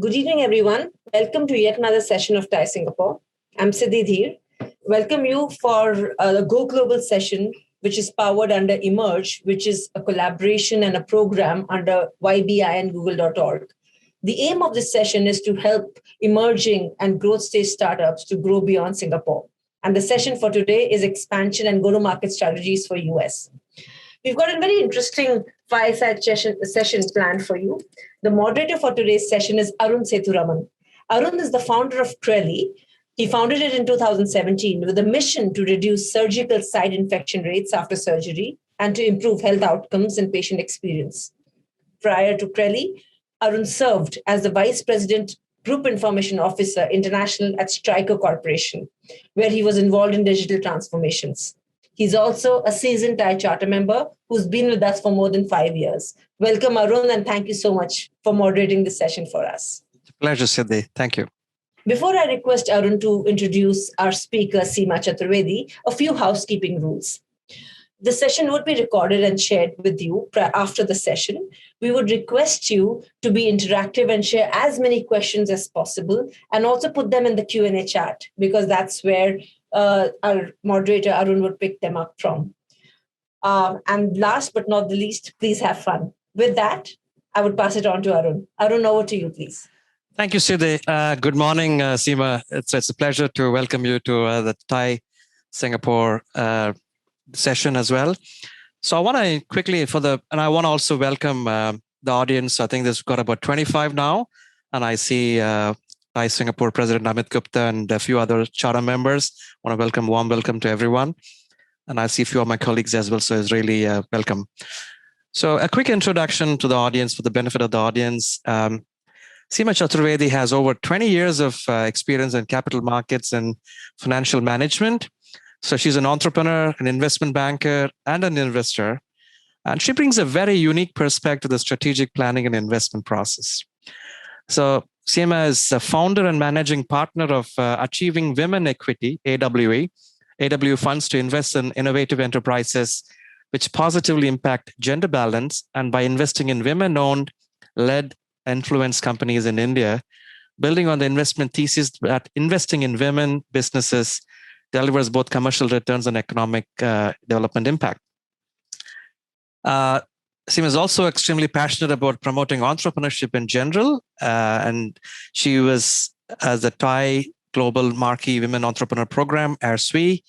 Good evening, everyone. Welcome to yet another session of TiE Singapore. I'm Siddhi Dheer. Welcome you for the Go Global session, which is powered under Emerge, which is a collaboration and a program under YBI and Google.org. The aim of this session is to help emerging and growth stage startups to grow beyond Singapore. And the session for today is expansion and go-to-market strategies for US. We've got a very interesting fireside session planned for you. The moderator for today's session is Arun Sethuraman. Arun is the founder of Crely. He founded it in 2017 with a mission to reduce surgical site infection rates after surgery and to improve health outcomes and patient experience. Prior to Crely, Arun served as the Vice President Group Information Officer International at Stryker Corporation, where he was involved in digital transformations. He's also a seasoned TiE charter member who's been with us for more than 5 years. Welcome, Arun, and thank you so much for moderating this session for us. It's a pleasure, Siddhi. Thank you. Before I request Arun to introduce our speaker, Seema Chaturvedi, a few housekeeping rules. The session would be recorded and shared with you after the session. We would request you to be interactive and share as many questions as possible, and also put them in the Q&A chat, because that's where our moderator, Arun, would pick them up from. And last but not the least, please have fun. With that, I would pass it on to Arun. Arun, over to you, please. Thank you, Siddhi. Good morning, Seema. It's a pleasure to welcome you to the TiE Singapore session as well. So I want to quickly and I want to also welcome the audience. I think there's got about 25 now, and I see TiE Singapore President Amit Gupta and a few other charter members. I want to warm welcome to everyone. And I see a few of my colleagues as well, so it's really welcome. So a quick introduction to the audience for the benefit of the audience. Seema Chaturvedi has over 20 years of experience in capital markets and financial management. So she's an entrepreneur, an investment banker, and an investor. And she brings a very unique perspective to the strategic planning and investment process. So Seema is a founder and managing partner of Achieving Women Equity, AWE. AWE funds to invest in innovative enterprises which positively impact gender balance, and by investing in women-owned, led, influenced companies in India, building on the investment thesis that investing in women businesses delivers both commercial returns and economic development impact. Seema is also extremely passionate about promoting entrepreneurship in general, and she was as the TiE Global Marquee Women Entrepreneur Program, ARSWE,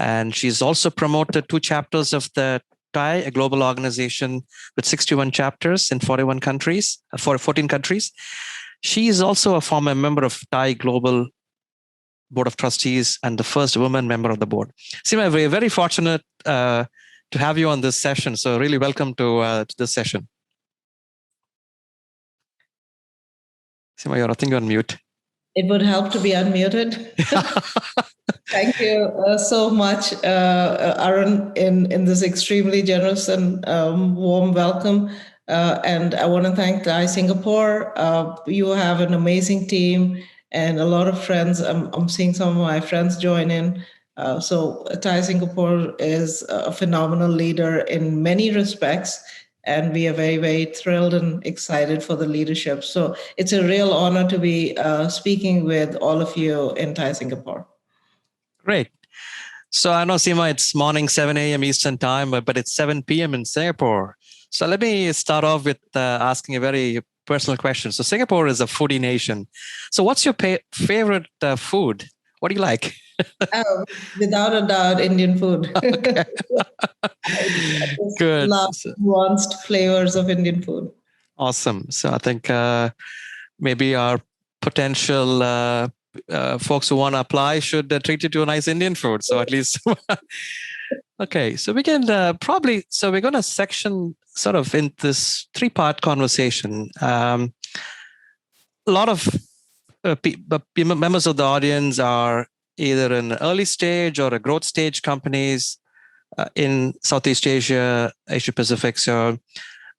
and she's also promoted 2 chapters of the TiE, a global organization with 61 chapters in 14 countries. She is also a former member of TiE Global Board of Trustees and the first woman member of the board. Seema, we're very fortunate to have you on this session. So really welcome to this session. Seema, I think you're on mute. It would help to be unmuted. Thank you so much, Arun, in this extremely generous and warm welcome. And I want to thank TiE Singapore. You have an amazing team and a lot of friends. I'm seeing some of my friends join in. So TiE Singapore is a phenomenal leader in many respects, and we are very, very thrilled and excited for the leadership. So it's a real honor to be speaking with all of you in TiE Singapore. Great. So I know, Seema, it's morning 7 a.m. Eastern time, but it's 7 p.m. in Singapore. So let me start off with asking a very personal question. So Singapore is a foodie nation. So what's your favorite food? What do you like? Without a doubt, Indian food. Okay. Good. Love nuanced flavors of Indian food. Awesome. So I think maybe our potential folks who want to apply should treat you to a nice Indian food. So at least, okay. So we can we're going to section sort of in this 3-part conversation. A lot of members of the audience are either in early stage or a growth stage companies in Southeast Asia, Asia Pacific. So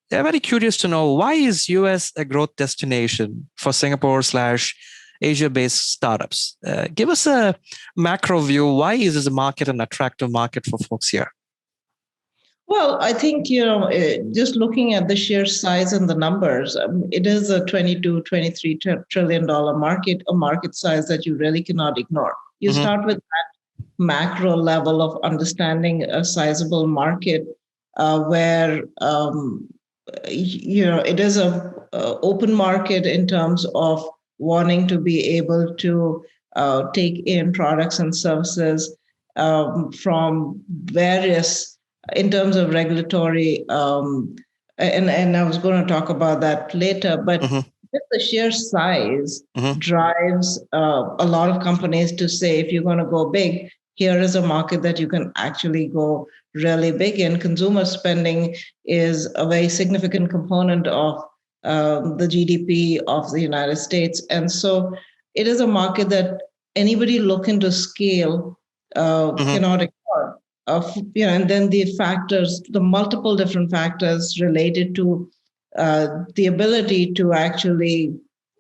they're very curious to know, why is US a growth destination for Singapore/Asia-based startups? Give us a macro view. Why is this a market an attractive market for folks here? Well, I think, just looking at the sheer size and the numbers, it is a 22, $23 trillion market, a market size that you really cannot ignore. You Mm-hmm. start with that macro level of understanding a sizable market where, it is a open market in terms of wanting to be able to take in products and services from various in terms of regulatory, and I was going to talk about that later, but Mm-hmm. just the sheer size Mm-hmm. drives a lot of companies to say, if you're going to go big, here is a market that you can actually go really big in. Consumer spending is a very significant component of the GDP of the United States. And so it is a market that anybody looking to scale Mm-hmm. cannot ignore. And then the multiple different factors related to the ability to actually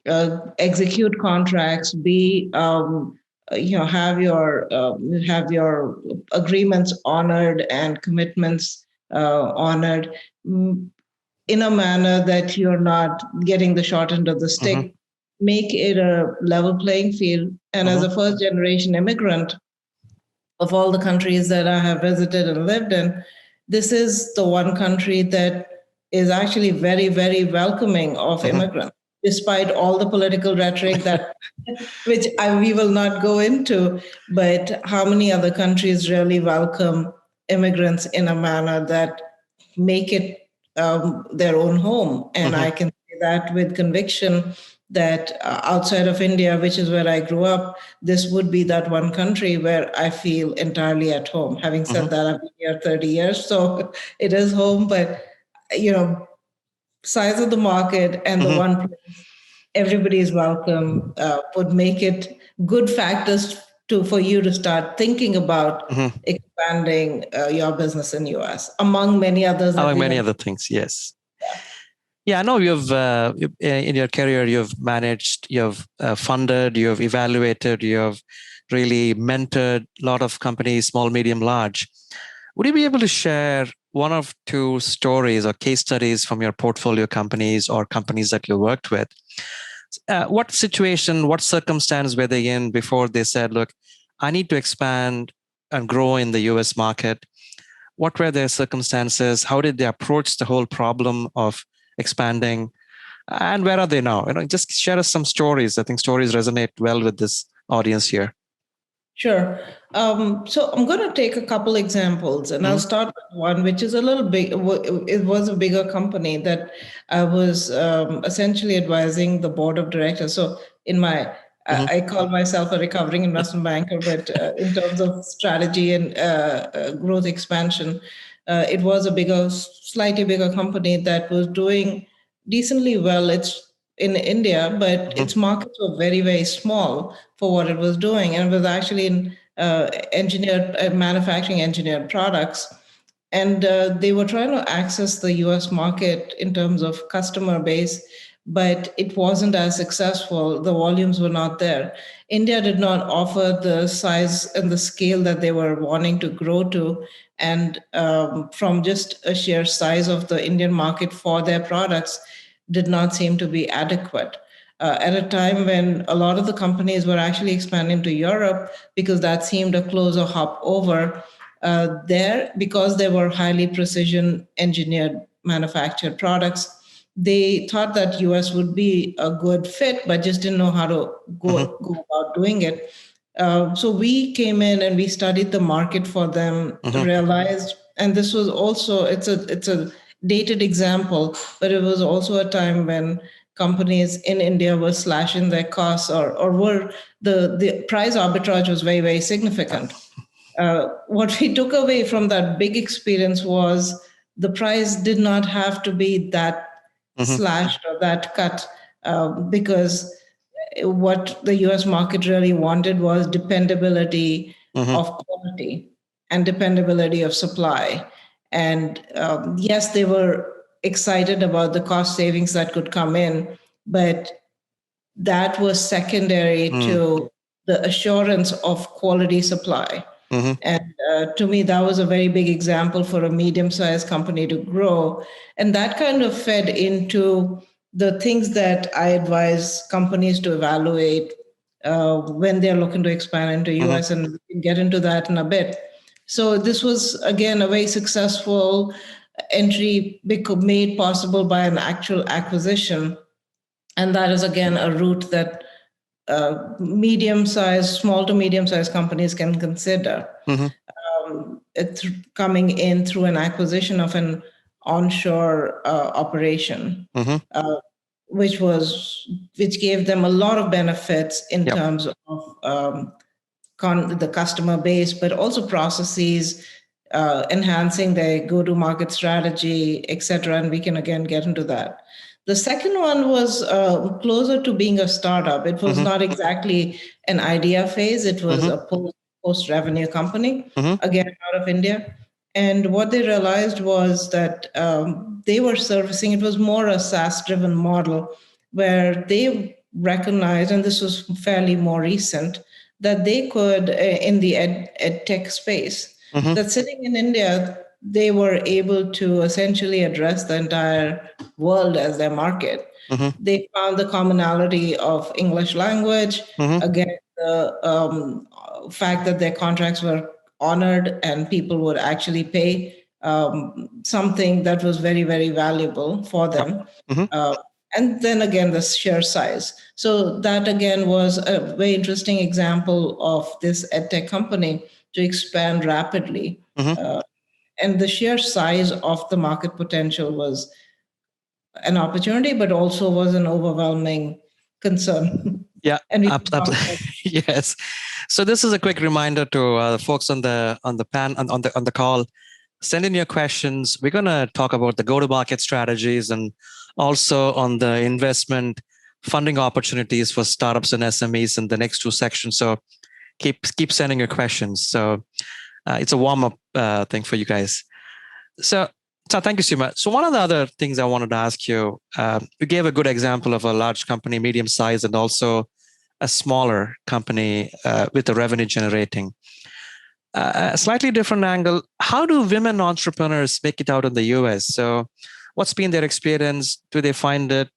execute contracts, have your agreements honored and commitments honored in a manner that you're not getting the short end of the stick. Mm-hmm. Make it a level playing field. And as a first generation immigrant, of all the countries that I have visited and lived in, this is the one country that is actually very, very welcoming of immigrants, despite all the political rhetoric that, we will not go into. But how many other countries really welcome immigrants in a manner that make it their own home? And I can say that with conviction that outside of India, which is where I grew up, this would be that one country where I feel entirely at home. Having said that, I've been here 30 years, so it is home, but size of the market and the one place everybody is welcome would make it good factors for you to start thinking about expanding your business in US, among many others. Among many other things, yes. Yeah, I know in your career, you've managed, you've funded, you've evaluated, you've really mentored a lot of companies, small, medium, large. Would you be able to share one or two stories or case studies from your portfolio companies or companies that you worked with? What situation, what circumstance were they in before they said, look, I need to expand and grow in the US market? What were their circumstances? How did they approach the whole problem of expanding? And where are they now? Just share us some stories. I think stories resonate well with this audience here. Sure. So I'm going to take a couple examples, and I'll start with one, which is a little big. It was a bigger company that I was essentially advising the board of directors. So in my, I call myself a recovering investment banker, but in terms of strategy and growth expansion, it was a slightly bigger company that was doing decently well. It's in India, but its markets were very, very small for what it was doing, and it was actually in manufacturing engineered products. And they were trying to access the US market in terms of customer base, but it wasn't as successful. The volumes were not there. India did not offer the size and the scale that they were wanting to grow to. And from just a sheer size of the Indian market for their products, did not seem to be adequate. At a time when a lot of the companies were actually expanding to Europe because that seemed a closer hop over there, because they were highly precision engineered manufactured products. They thought that US would be a good fit, but just didn't know how to go about doing it. So we came in and we studied the market for them, realized, and this was also, it's a dated example, but it was also a time when companies in India were slashing their costs or were the price arbitrage was very, very significant. What we took away from that big experience was the price did not have to be that slashed or that cut, because what the US market really wanted was dependability of quality and dependability of supply. And yes, they were excited about the cost savings that could come in, but that was secondary to the assurance of quality supply. Mm-hmm. And to me, that was a very big example for a medium-sized company to grow. And that kind of fed into the things that I advise companies to evaluate when they're looking to expand into US, and we can get into that in a bit. So this was, again, a very successful entry made possible by an actual acquisition. And that is, again, a route that small to medium-sized companies can consider. It's coming in through an acquisition of an onshore operation, which gave them a lot of benefits in terms of the customer base, but also processes, enhancing their go-to-market strategy, etc. And we can again get into that. The second one was closer to being a startup. It was not exactly an idea phase. It was a post-revenue company, again, out of India. And what they realized was that they were servicing, it was more a SaaS-driven model where they recognized, and this was fairly more recent, that they could, in the ed tech space, that sitting in India, they were able to essentially address the entire world as their market. They found the commonality of English language, again, the fact that their contracts were honored and people would actually pay something that was very, very valuable for them. And then again, the sheer size. So that again was a very interesting example of this edtech company to expand rapidly. And the sheer size of the market potential was an opportunity, but also was an overwhelming concern. Yeah, and absolutely. Yes. So this is a quick reminder to the folks on the call. Send in your questions. We're going to talk about the go-to-market strategies and also on the investment funding opportunities for startups and SMEs in the next two sections. So keep sending your questions. So it's a warm-up thing for you guys. So thank you, Seema. So one of the other things I wanted to ask you, you gave a good example of a large company, medium size, and also a smaller company with a revenue generating. A slightly different angle. How do women entrepreneurs make it out in the US? So what's been their experience? Do they find it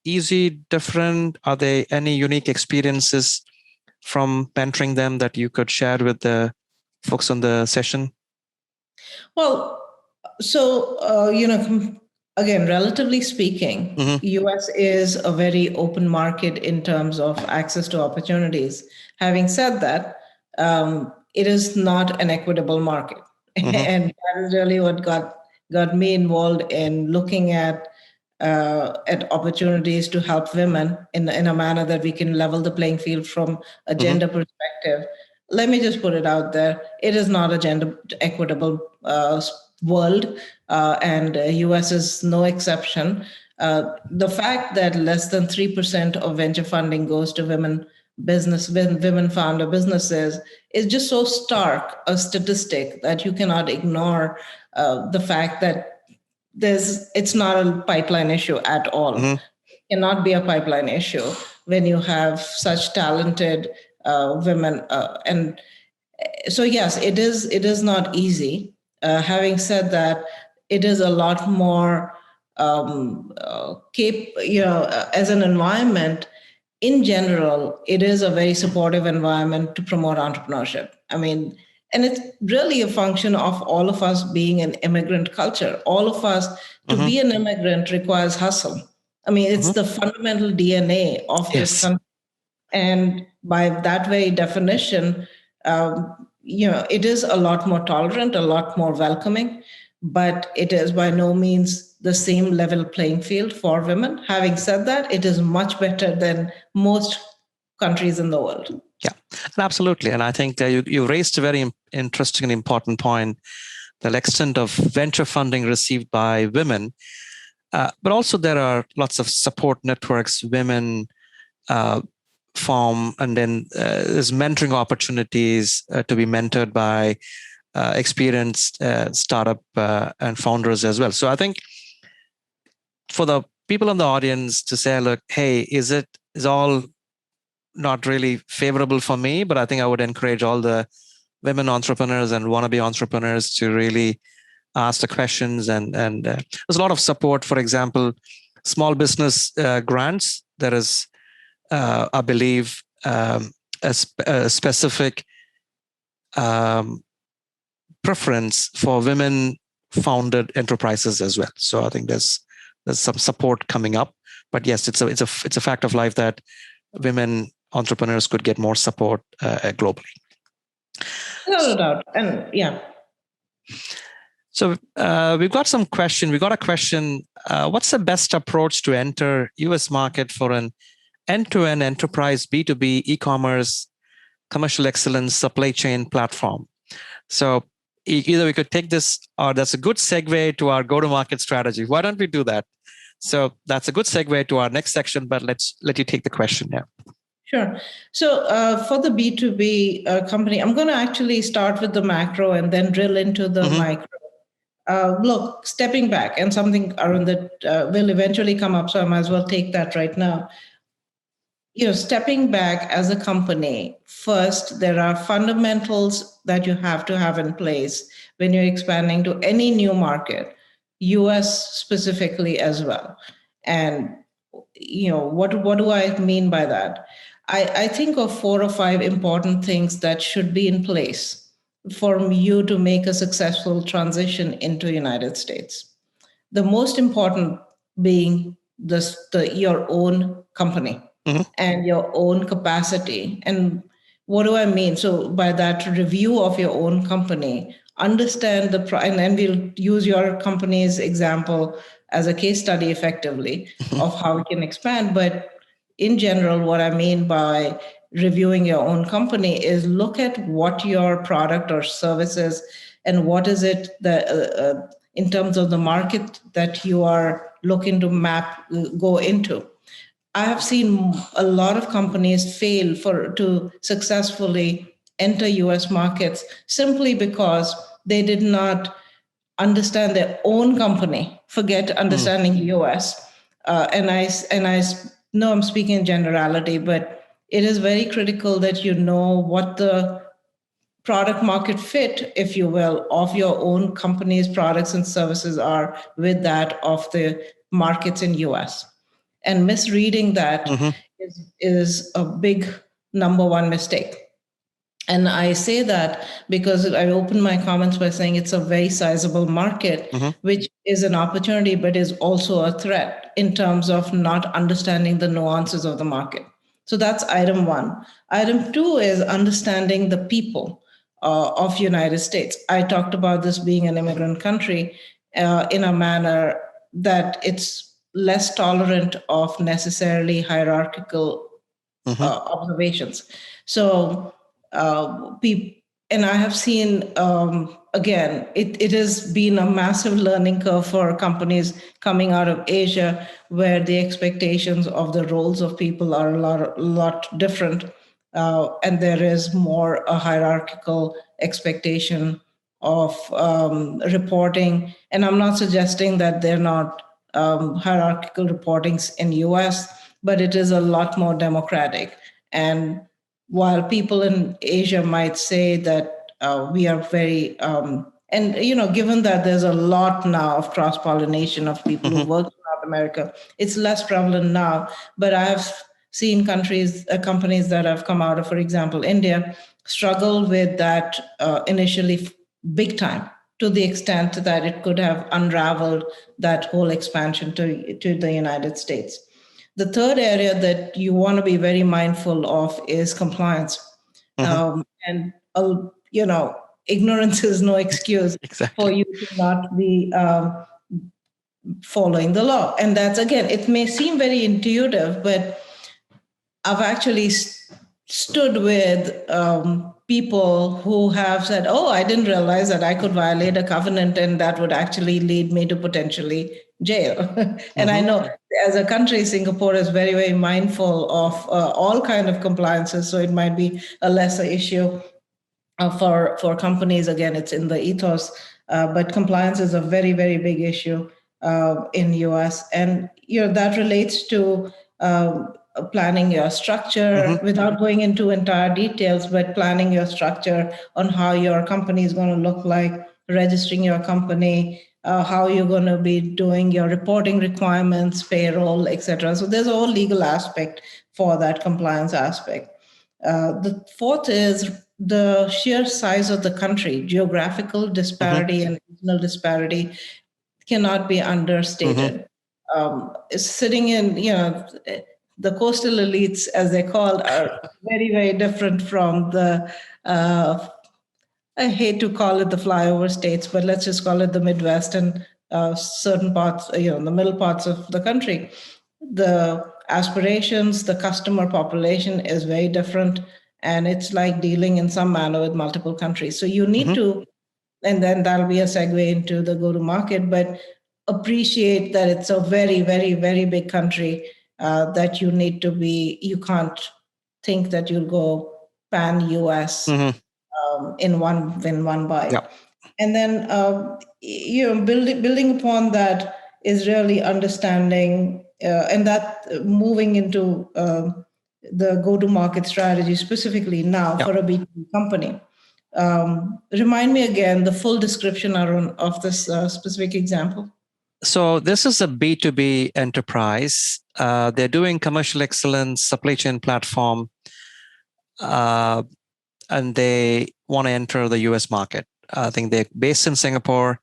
easy, different? Are there any unique experiences from mentoring them that you could share with the folks on the session? Well, so, again, relatively speaking, US is a very open market in terms of access to opportunities. Having said that, it is not an equitable market. And that is really what got me involved in looking at opportunities to help women in a manner that we can level the playing field from a gender perspective. Let me just put it out there. It is not a gender equitable world, and US is no exception. The fact that less than 3% of venture funding goes to women founder businesses is just so stark a statistic that you cannot ignore the fact that it's not a pipeline issue at all. It cannot be a pipeline issue when you have such talented women. And so yes, it is not easy. Having said that, it is a lot more as an environment. In general, it is a very supportive environment to promote entrepreneurship. I mean, and it's really a function of all of us being an immigrant culture. All of us, to be an immigrant requires hustle. I mean, it's the fundamental DNA of this country. And by that very definition, it is a lot more tolerant, a lot more welcoming, but it is by no means the same level playing field for women. Having said that, it is much better than most countries in the world. Yeah, absolutely. And I think that you raised a very interesting and important point, the extent of venture funding received by women. But also there are lots of support networks women form, and then there's mentoring opportunities to be mentored by experienced startup and founders as well. So I think for the people in the audience to say, look, hey, is all not really favorable for me? But I think I would encourage all the women entrepreneurs and wannabe entrepreneurs to really ask the questions. And there's a lot of support. For example, small business grants. There is, I believe, a specific preference for women-founded enterprises as well. So I think there's some support coming up. But yes, it's a fact of life that women entrepreneurs could get more support globally. No doubt, and yeah. So we've got some question. We got a question. What's the best approach to enter US market for an end-to-end enterprise B2B e-commerce commercial excellence supply chain platform? So either we could take this, or that's a good segue to our go-to-market strategy. Why don't we do that? So that's a good segue to our next section, but let's let you take the question now. Sure. So for the B2B company, I'm going to actually start with the macro and then drill into the micro. Look, stepping back, and something, Arun, that will eventually come up, so I might as well take that right now. Stepping back as a company, first, there are fundamentals that you have to have in place when you're expanding to any new market, US specifically as well. And, what do I mean by that? I think of 4 or 5 important things that should be in place for you to make a successful transition into the United States. The most important being your own company. And your own capacity. And what do I mean? So by that, review of your own company, understand and then we'll use your company's example as a case study effectively of how we can expand. But in general, what I mean by reviewing your own company is look at what your product or service is and what is it that in terms of the market that you are looking to go into. I have seen a lot of companies fail to successfully enter US markets simply because they did not understand their own company, forget understanding US. And I know I'm speaking in generality, but it is very critical that you know what the product market fit, if you will, of your own company's products and services are with that of the markets in US. And misreading that is a big number one mistake. And I say that because I opened my comments by saying it's a very sizable market, which is an opportunity, but is also a threat in terms of not understanding the nuances of the market. So that's item 1. Item 2 is understanding the people of United States. I talked about this being an immigrant country in a manner that it's less tolerant of necessarily hierarchical observations. So and I have seen, again, it has been a massive learning curve for companies coming out of Asia, where the expectations of the roles of people are a lot different. And there is more a hierarchical expectation of reporting. And I'm not suggesting that they're not hierarchical reportings in US, but it is a lot more democratic. And while people in Asia might say that we are very, and given that there's a lot now of cross-pollination of people who work in North America, it's less prevalent now. But I have seen companies that have come out of, for example, India, struggle with that initially big time, to the extent that it could have unraveled that whole expansion to the United States. The third area that you want to be very mindful of is compliance. And, ignorance is no excuse for you to not be following the law. And that's, again, it may seem very intuitive, but I've actually stood with people who have said, oh, I didn't realize that I could violate a covenant and that would actually lead me to potentially jail. And I know as a country, Singapore is very, very mindful of all kind of compliances. So it might be a lesser issue for companies. Again, it's in the ethos, but compliance is a very, very big issue in US. And that relates to planning your structure without going into entire details, but planning your structure on how your company is going to look like, registering your company, how you're going to be doing your reporting requirements, payroll, etc. So there's a whole legal aspect for that compliance aspect. The fourth is the sheer size of the country. Geographical disparity and regional disparity cannot be understated. Sitting in, the coastal elites, as they're called, are very, very different from the, I hate to call it the flyover states, but let's just call it the Midwest and certain parts, the middle parts of the country. The aspirations, the customer population is very different, and it's like dealing in some manner with multiple countries. So you need to, and then that'll be a segue into the go-to-market, but appreciate that it's a very, very, very big country that you need to be, you can't think that you'll go pan-US in one bite. Yeah. And then, building upon that is really understanding and that moving into the go-to-market strategy specifically now for a B2B company. Remind me again the full description, Arun, of this specific example. So this is a B2B enterprise. They're doing commercial excellence, supply chain platform, and they want to enter the US market. I think they're based in Singapore.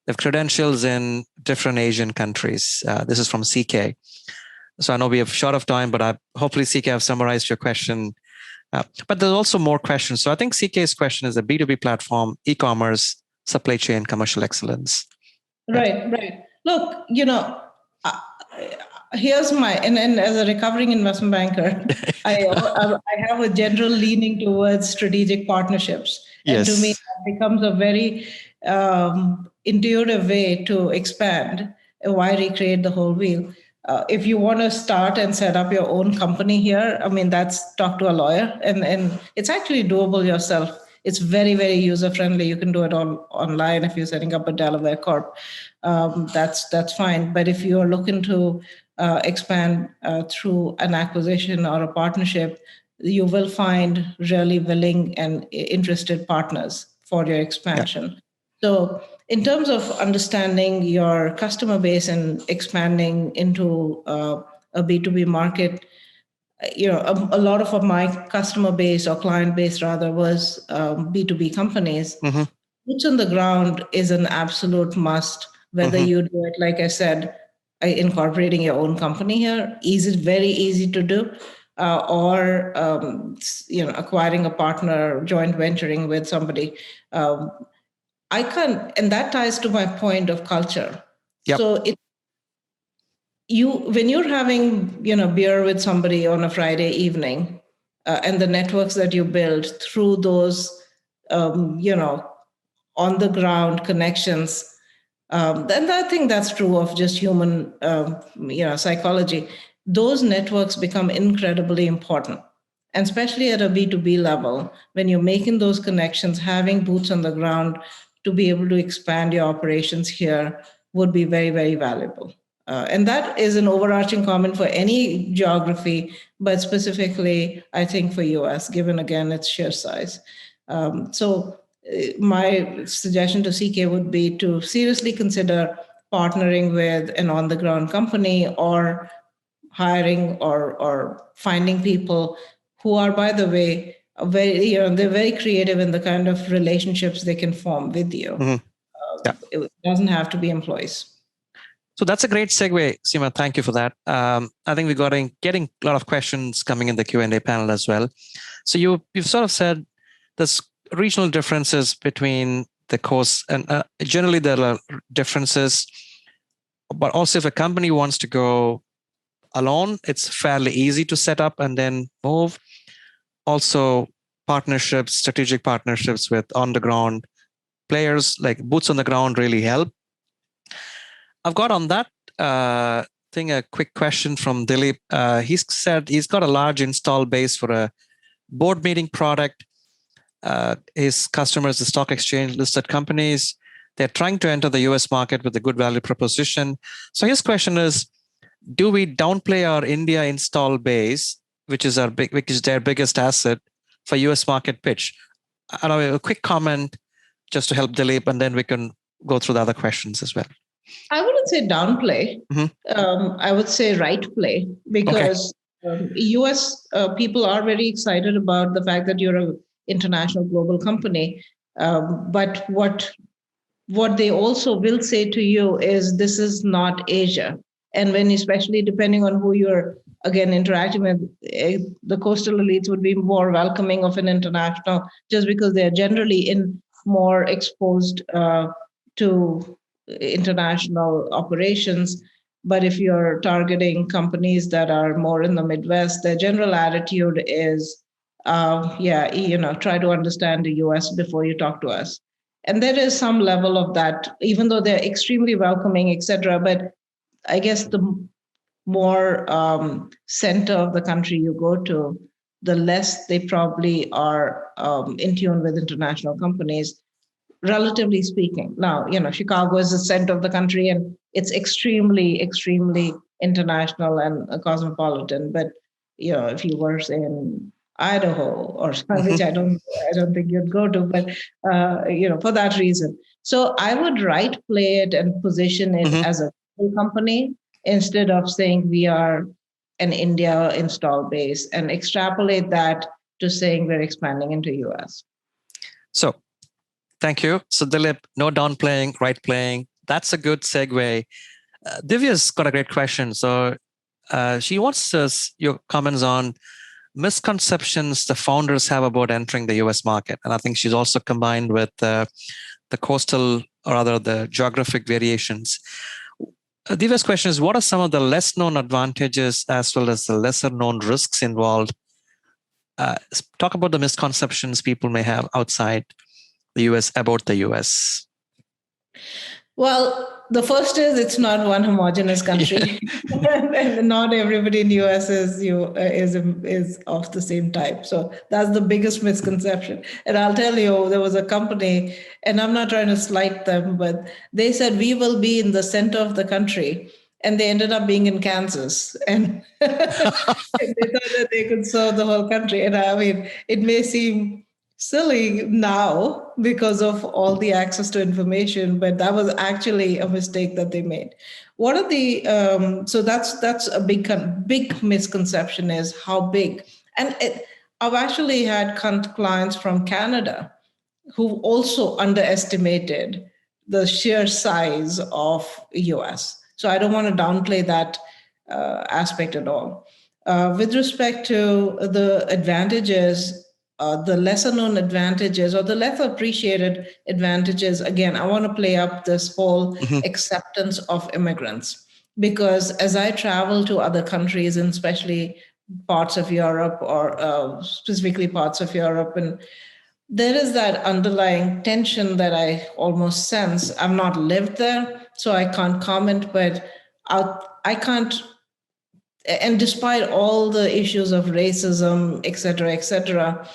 They have credentials in different Asian countries. This is from CK. So I know we have short of time, but hopefully CK have summarized your question. But there's also more questions. So I think CK's question is a B2B platform, e-commerce, supply chain, commercial excellence. Right. Look, here's my, and as a recovering investment banker, I have a general leaning towards strategic partnerships. And to me, that becomes a very intuitive way to expand. Why recreate the whole wheel? If you want to start and set up your own company here, I mean, that's talk to a lawyer, and it's actually doable yourself. It's very, very user friendly. You can do it all online if you're setting up a Delaware Corp. That's fine. But if you're looking to expand through an acquisition or a partnership, you will find really willing and interested partners for your expansion. So in terms of understanding your customer base and expanding into a B2B market, a lot of my customer base or client base rather was B2B companies. Boots on the ground is an absolute must, whether you do it, like I said, incorporating your own company here, very easy to do, or acquiring a partner, joint venturing with somebody. I can't, and that ties to my point of culture. So when you're having beer with somebody on a Friday evening, and the networks that you build through those on the ground connections, then I think that's true of just human psychology. Those networks become incredibly important, and especially at a B2B level, when you're making those connections, having boots on the ground to be able to expand your operations here would be very, very valuable. And that is an overarching comment for any geography, but specifically, I think for US, given again its sheer size. So my suggestion to CK would be to seriously consider partnering with an on-the-ground company or hiring or finding people who are, by the way, they're very creative in the kind of relationships they can form with you. It doesn't have to be employees. So that's a great segue, Seema. Thank you for that. I think we're getting a lot of questions coming in the Q&A panel as well. So you've sort of said there's regional differences between the coasts, and generally there are differences. But also, if a company wants to go alone, it's fairly easy to set up and then move. Also, strategic partnerships with on-the-ground players, like boots on the ground, really help. I've got on that thing a quick question from Dilip. He said he's got a large install base for a board meeting product. His customers, the stock exchange listed companies, they're trying to enter the US market with a good value proposition. So his question is, do we downplay our India install base, which is their biggest asset, for US market pitch? I know a quick comment just to help Dilip, and then we can go through the other questions as well. I wouldn't say downplay. I would say right play, because US people are very excited about the fact that you're an international global company. But what they also will say to you is, this is not Asia. And when, especially depending on who you're again interacting with, the coastal elites would be more welcoming of an international, just because they're generally more exposed to international operations. But if you're targeting companies that are more in the Midwest, their general attitude is, try to understand the US before you talk to us. And there is some level of that, even though they're extremely welcoming, etc. But I guess the more center of the country you go to, the less they probably are in tune with international companies, relatively speaking. Now, Chicago is the center of the country, and it's extremely, extremely international and cosmopolitan. But if you were in Idaho or which I don't think you'd go to, but for that reason. So I would right play it and position it as a company, instead of saying we are an India install base, and extrapolate that to saying we're expanding into US. So thank you. So Dilip, no downplaying, right playing. That's a good segue. Divya's got a great question. So she wants your comments on misconceptions the founders have about entering the US market. And I think she's also combined with the coastal, or rather the geographic variations. Divya's question is, what are some of the less known advantages as well as the lesser known risks involved? Talk about the misconceptions people may have outside the US about the US. Well, the first is, it's not one homogeneous country, and not everybody in the US is of the same type. So that's the biggest misconception. And I'll tell you, there was a company, and I'm not trying to slight them, but they said we will be in the center of the country, and they ended up being in Kansas, and they thought that they could serve the whole country. And I mean, it may seem silly now because of all the access to information, but that was actually a mistake that they made. What are the so that's a big misconception, is how big. And I've actually had clients from Canada who also underestimated the sheer size of US. So I don't want to downplay that aspect at all. With respect to the advantages, the lesser known advantages or the less appreciated advantages, again, I want to play up this whole acceptance of immigrants. Because as I travel to other countries, and especially parts of Europe, or specifically parts of Europe, and there is that underlying tension that I almost sense. I've not lived there, so I can't comment, but I can't. And despite all the issues of racism, et cetera,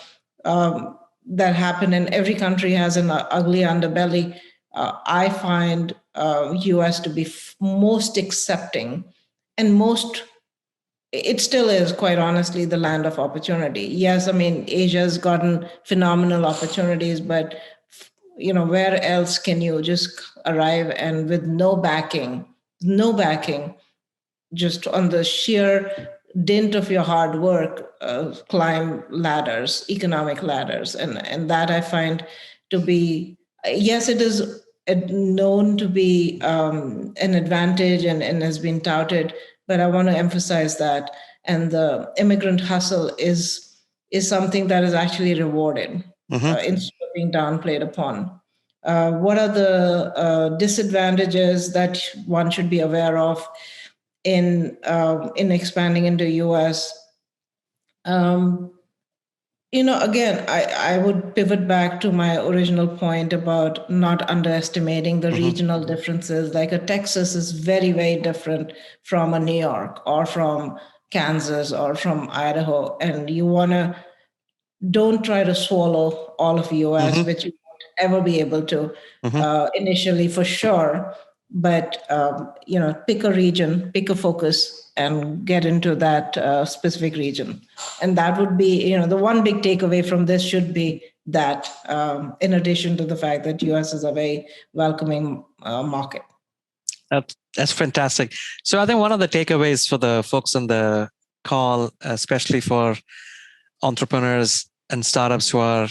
that happen, and every country has an ugly underbelly, I find US to be most accepting, and it still is, quite honestly, the land of opportunity. Yes, I mean, Asia's gotten phenomenal opportunities, but where else can you just arrive and with no backing, just on the sheer dint of your hard work, climb ladders, economic ladders. And that I find to be, yes, it is known to be an advantage and has been touted, but I want to emphasize that. And the immigrant hustle is something that is actually rewarded instead of being downplayed upon. What are the disadvantages that one should be aware of in expanding into US? Again, I would pivot back to my original point about not underestimating the regional differences. Like a Texas is very, very different from a New York or from Kansas or from Idaho. And don't try to swallow all of US, which you won't ever be able to initially, for sure. but pick a region, pick a focus, and get into that specific region. And that would be, the one big takeaway from this should be that, in addition to the fact that US is a very welcoming market. That's fantastic. So I think one of the takeaways for the folks on the call, especially for entrepreneurs and startups who are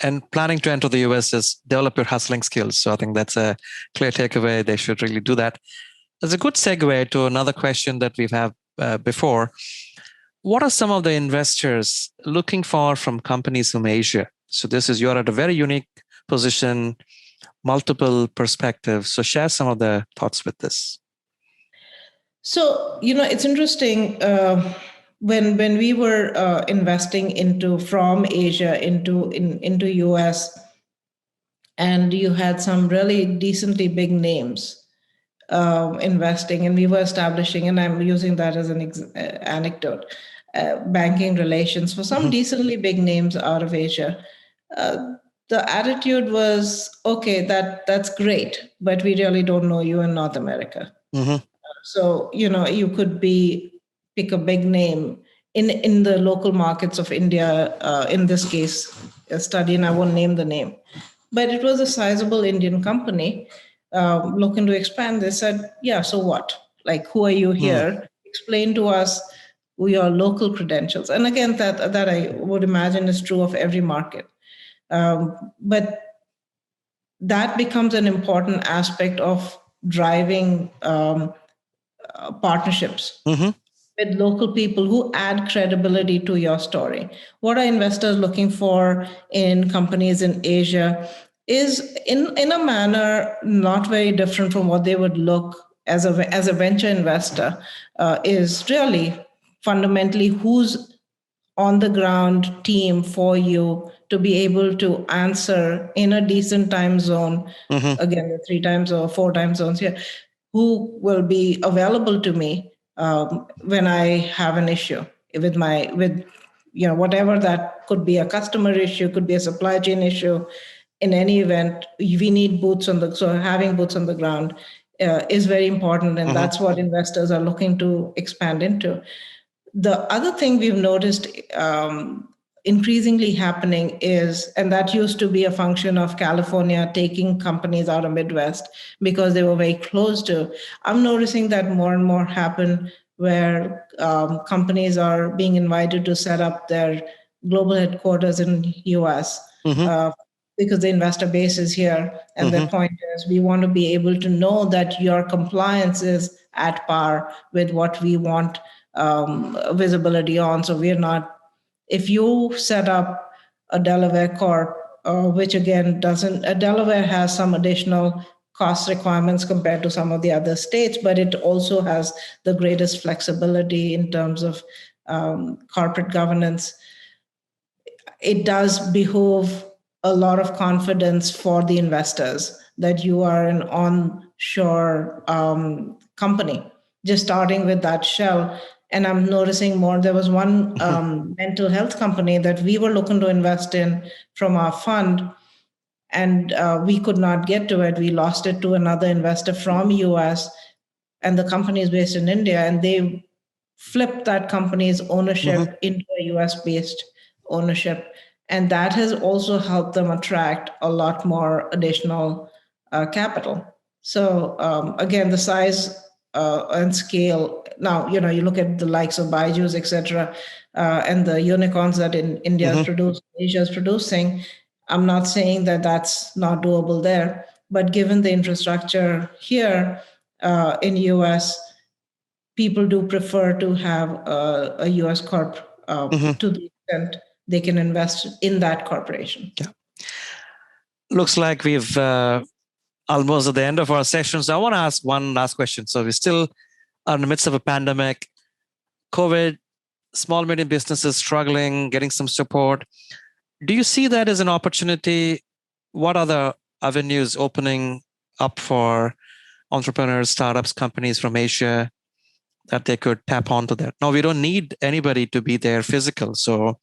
and planning to enter the US, is develop your hustling skills. So I think that's a clear takeaway. They should really do that. That's a good segue to another question that we've had before. What are some of the investors looking for from companies from Asia? So you're at a very unique position, multiple perspectives. So share some of the thoughts with this. So, it's interesting. When we were investing from Asia into US, and you had some really decently big names investing, and we were establishing, and I'm using that as an anecdote, banking relations for some decently big names out of Asia. The attitude was, okay, that's great, but we really don't know you in North America. So, you could pick a big name in the local markets of India, in this case, a study, and I won't name the name. But it was a sizable Indian company looking to expand. They said, yeah, so what? Like, who are you here? Explain to us your local credentials. And again, that I would imagine is true of every market. But that becomes an important aspect of driving partnerships with local people who add credibility to your story. What are investors looking for in companies in Asia is in a manner not very different from what they would look as a venture investor, is really fundamentally who's on the ground team for you to be able to answer in a decent time zone. Again, the 3 times or 4 time zones here, who will be available to me when I have an issue with whatever that could be, a customer issue, could be a supply chain issue. In any event, we need so having boots on the ground is very important, and that's what investors are looking to expand into. The other thing we've noticed increasingly happening is, and that used to be a function of California taking companies out of Midwest because they were very close to. I'm noticing that more and more happen where companies are being invited to set up their global headquarters in US because the investor base is here. And the point is, we want to be able to know that your compliance is at par with what we want visibility on. So we're not, if you set up a Delaware Corp, which again Delaware has some additional cost requirements compared to some of the other states, but it also has the greatest flexibility in terms of corporate governance. It does behoove a lot of confidence for the investors that you are an onshore company, just starting with that shell. And I'm noticing more. There was one mental health company that we were looking to invest in from our fund, and we could not get to it. We lost it to another investor from US, and the company is based in India, and they flipped that company's ownership into a US-based ownership. And that has also helped them attract a lot more additional capital. So again, the size and scale. Now, you look at the likes of Baiju's, et cetera, and the unicorns that India is producing, Asia is producing. I'm not saying that that's not doable there, but given the infrastructure here in US, people do prefer to have a US corp to the extent they can invest in that corporation. Yeah. Looks like we've almost at the end of our session. So I want to ask one last question. So we're still in the midst of a pandemic, COVID, small, medium businesses struggling, getting some support. Do you see that as an opportunity? What are the avenues opening up for entrepreneurs, startups, companies from Asia that they could tap onto that? Now, we don't need anybody to be there physical. So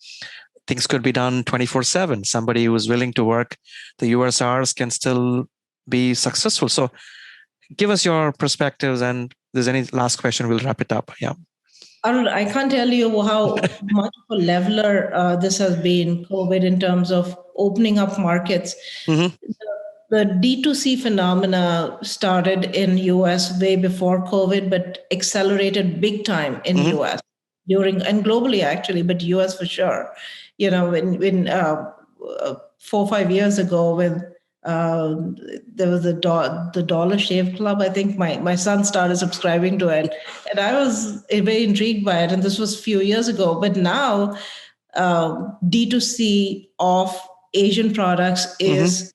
things could be done 24/7. Somebody who's willing to work the US hours can still be successful. So give us your perspectives, and if there's any last question, we'll wrap it up. Yeah. Arun, I can't tell you how much of a leveler this has been, COVID, in terms of opening up markets. Mm-hmm. The D2C phenomena started in US way before COVID, but accelerated big time in US during, and globally actually, but US for sure. You know, when 4 or 5 years ago, when there was the Dollar Shave Club, I think my son started subscribing to it, and I was very intrigued by it. And this was a few years ago, but now D2C of Asian products is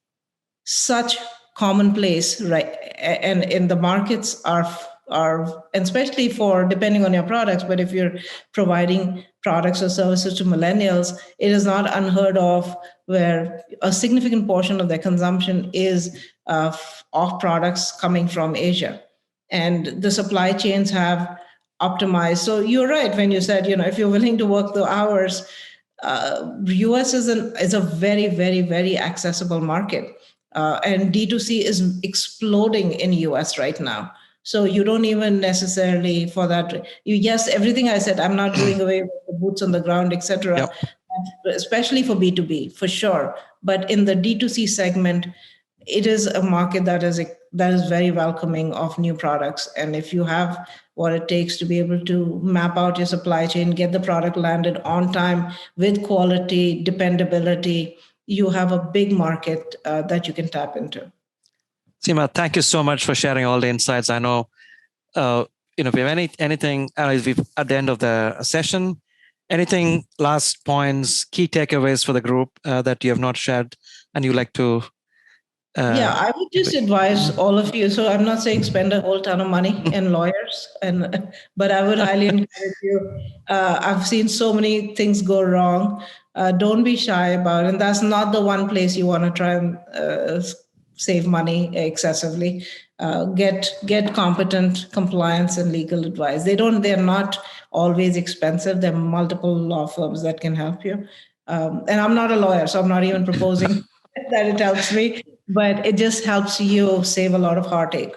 such commonplace, right? And the markets are, and especially for, depending on your products, but if you're providing products or services to millennials, it is not unheard of where a significant portion of their consumption is of products coming from Asia. And the supply chains have optimized. So you're right when you said, if you're willing to work the hours, US is a very, very, very accessible market. And D2C is exploding in US right now. So you don't even necessarily for that. Yes, everything I said, I'm not doing away with the boots on the ground, etc. Yep. Especially for B2B, for sure. But in the D2C segment, it is a market that is very welcoming of new products. And if you have what it takes to be able to map out your supply chain, get the product landed on time with quality, dependability, you have a big market that you can tap into. Seema, thank you so much for sharing all the insights. I know, if you have anything, we've at the end of the session, anything, last points, key takeaways for the group that you have not shared and you like to. I would just advise all of you. So I'm not saying spend a whole ton of money in lawyers, but I would highly encourage you. I've seen so many things go wrong. Don't be shy about it. And that's not the one place you want to try and save money excessively. Get competent compliance and legal advice. They're not always expensive. There are multiple law firms that can help you. And I'm not a lawyer, so I'm not even proposing that it helps me, but it just helps you save a lot of heartache.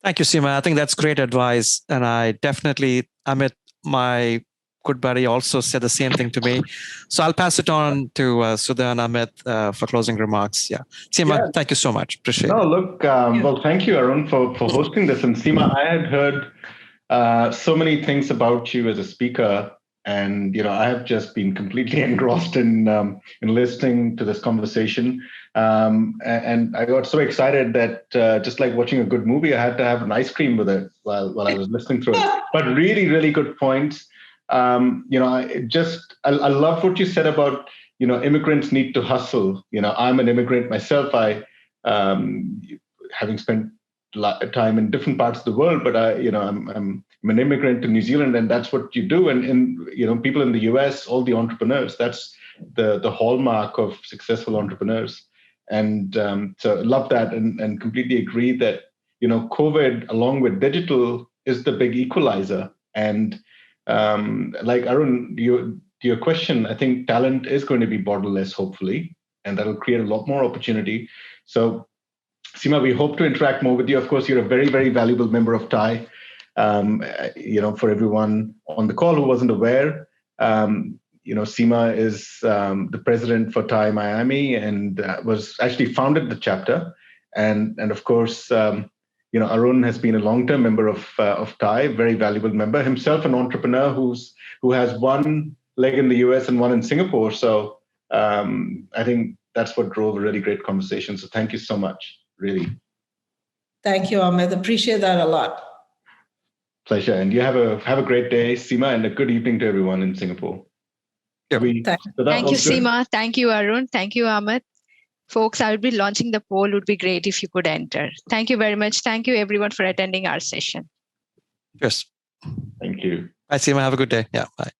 Thank you, Seema. I think that's great advice. And I definitely, Amit, my good buddy, also said the same thing to me. So I'll pass it on to Sudha and Amit for closing remarks. Yeah. Seema, thank you so much. Appreciate it. No, look, well, thank you, Arun, for hosting this. And Seema, I had heard so many things about you as a speaker. And, I have just been completely engrossed in listening to this conversation. And I got so excited that just like watching a good movie, I had to have an ice cream with it while I was listening through it. But really, really good points. I love what you said about, immigrants need to hustle. I'm an immigrant myself. I, having spent time in different parts of the world, but I'm an immigrant to New Zealand, and that's what you do. And people in the US, all the entrepreneurs, that's the hallmark of successful entrepreneurs. And so love that, and completely agree that COVID, along with digital, is the big equalizer. And like Arun, to your question, I think talent is going to be borderless, hopefully, and that'll create a lot more opportunity. So Seema, we hope to interact more with you. Of course, you're a very, very valuable member of TiE. For everyone on the call who wasn't aware, Seema is the president for TiE Miami, and was actually founded the chapter. And of course, Arun has been a long-term member of TiE, very valuable member, himself an entrepreneur who has one leg in the US and one in Singapore. So I think that's what drove a really great conversation. So thank you so much, really. Thank you, Amit. Appreciate that a lot. Pleasure. And you have a great day, Seema, and a good evening to everyone in Singapore. Thank you, Seema. Thank you, Arun. Thank you, Amit. Folks, I will be launching the poll. It would be great if you could enter. Thank you very much. Thank you, everyone, for attending our session. Yes. Thank you. Bye, Seema. Have a good day. Yeah. Bye.